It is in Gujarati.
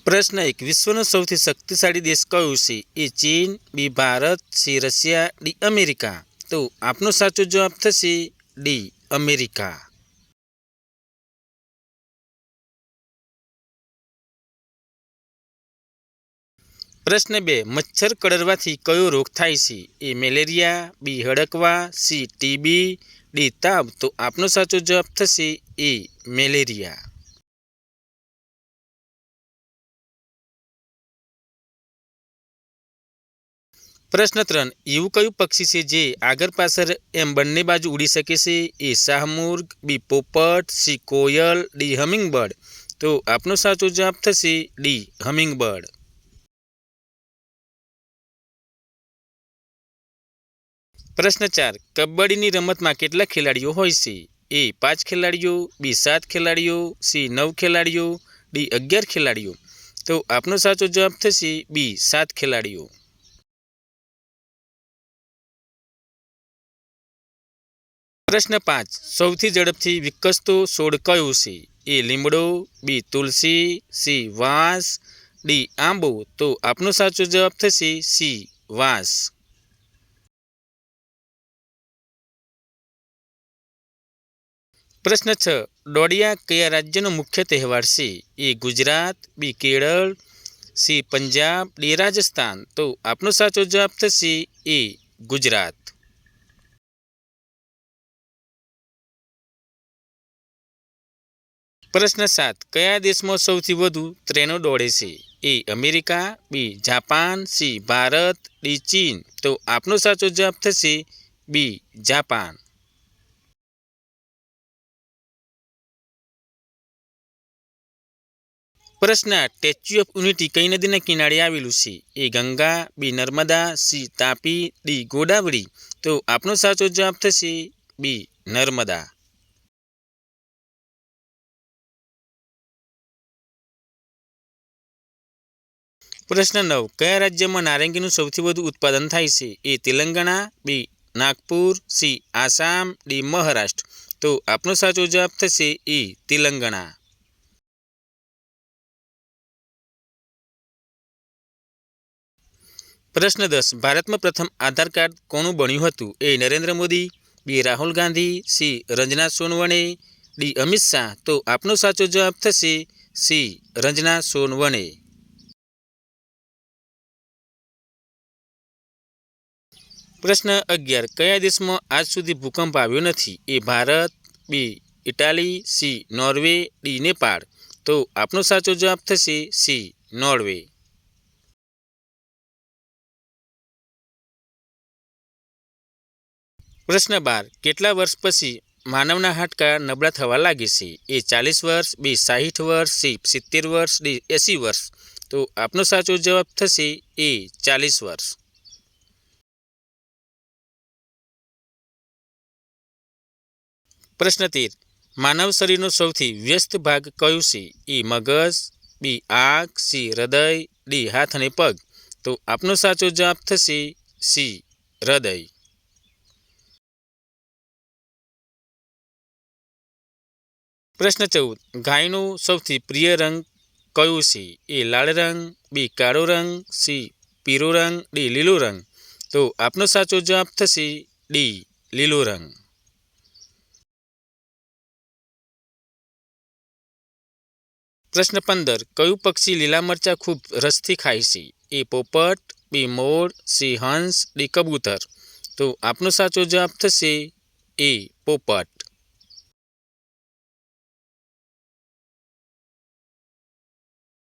પ્રશ્ન 1. વિશ્વનો સૌથી શક્તિશાળી દેશ કયો છે? એ ચીન, B Bharat, C Russia, D America. તો આપનો સાચો જવાબ થશે ડી અમેરિકા. પ્રશ્ન 2. મચ્છર કરડવાથી કયો રોગ થાય છે? એ મેલેરિયા, બી હડકવા, સી ટીબી, ડી તાવ. તો આપનો સાચો જવાબ થશે એ મેલેરિયા. પ્રશ્ન 3. એવું કયું પક્ષી છે જે આગળ પાછળ એમ બંને બાજુ ઉડી શકે છે? એ શાહમૃગ, બી પોપટ, સી કોયલ, ડી હમિંગબર્ડ. તો આપનો સાચો જવાબ થશે ડી હમિંગબર્ડ. પ્રશ્ન 4. કબડ્ડીની રમતમાં કેટલા ખેલાડીઓ હોય છે? એ 5 ખેલાડીઓ, બી 7 ખેલાડીઓ, સી 9 ખેલાડીઓ, ડી 11 ખેલાડીઓ. તો આપનો સાચો જવાબ થશે બી 7 ખેલાડીઓ. પ્રશ્ન 5. સૌથી ઝડપથી વિકસતો છોડ કયો છે? એ લીમડો, બી તુલસી, સી વાંસ, ડી આંબો. તો આપનો સાચો જવાબ થશે સી વાંસ. પ્રશ્ન 6. દોડિયા કયા રાજ્યનો મુખ્ય તહેવાર છે? એ ગુજરાત, બી કેરળ, સી પંજાબ, ડી રાજસ્થાન. તો આપનો સાચો જવાબ થશે એ ગુજરાત. પ્રશ્ન 7. કયા દેશમાં સૌથી વધુ ટ્રેનો દોડે છે? A America, B Japan, C Bharat, D ચીન. તો આપનો સાચો જવાબ થશે બી જાપાન. પ્રશ્ન 8. સ્ટેચ્યુ ઓફ યુનિટી કઈ નદીના કિનારે આવેલું છે? એ ગંગા, બી નર્મદા, સી તાપી, ડી ગોદાવરી. તો આપનો સાચો જવાબ થશે બી નર્મદા. પ્રશ્ન 9. કયા રાજ્યમાં નારંગીનું સૌથી વધુ ઉત્પાદન થાય છે? એ તેલંગાણા, બી નાગપુર, સી આસામ, ડી મહારાષ્ટ્ર. તો આપનો સાચો જવાબ થશે એ તેલંગાણા. પ્રશ્ન 10. ભારતમાં પ્રથમ આધાર કાર્ડ કોનું બન્યું હતું? એ નરેન્દ્ર મોદી, બી રાહુલ ગાંધી, સી રંજના સોનવણે, ડી અમિત શાહ. તો આપનો સાચો જવાબ થશે સી રંજના સોનવણે. પ્રશ્ન 11. કયા દેશમાં આજ સુધી ભૂકંપ આવ્યો નથી? A Bharat, B Italy, C Norway, D Nepal. તો આપનો સાચો જવાબ થશે સી નોર્વે. પ્રશ્ન 12. કેટલા વર્ષ પછી માનવના હાડકાં નબળા થવા લાગે છે? એ 40 વર્ષ, બી 60 વર્ષ, સી 70 વર્ષ, ડી 80 વર્ષ. તો આપનો સાચો જવાબ થશે એ 40 વર્ષ. પ્રશ્ન 13. માનવ શરીરનો સૌથી વ્યસ્ત ભાગ કયો છે? એ મગજ, બી આંખ, સી હૃદય, ડી હાથ અને પગ. તો આપનો સાચો જવાબ થશે સી હૃદય. પ્રશ્ન 14. ગાયનો સૌથી પ્રિય રંગ કયો છે? એ લાલ રંગ, બી કાળો રંગ, સી પીળો રંગ, ડી લીલો રંગ. તો આપનો સાચો જવાબ થશે ડી લીલો રંગ. પ્રશ્ન 15. કયું પક્ષી લીલા મરચાં ખૂબ રસથી ખાય છે? એ પોપટ, બી મોર, સી હંસ, ડી કબૂતર. તો આપનો સાચો જવાબ થશે એ પોપટ.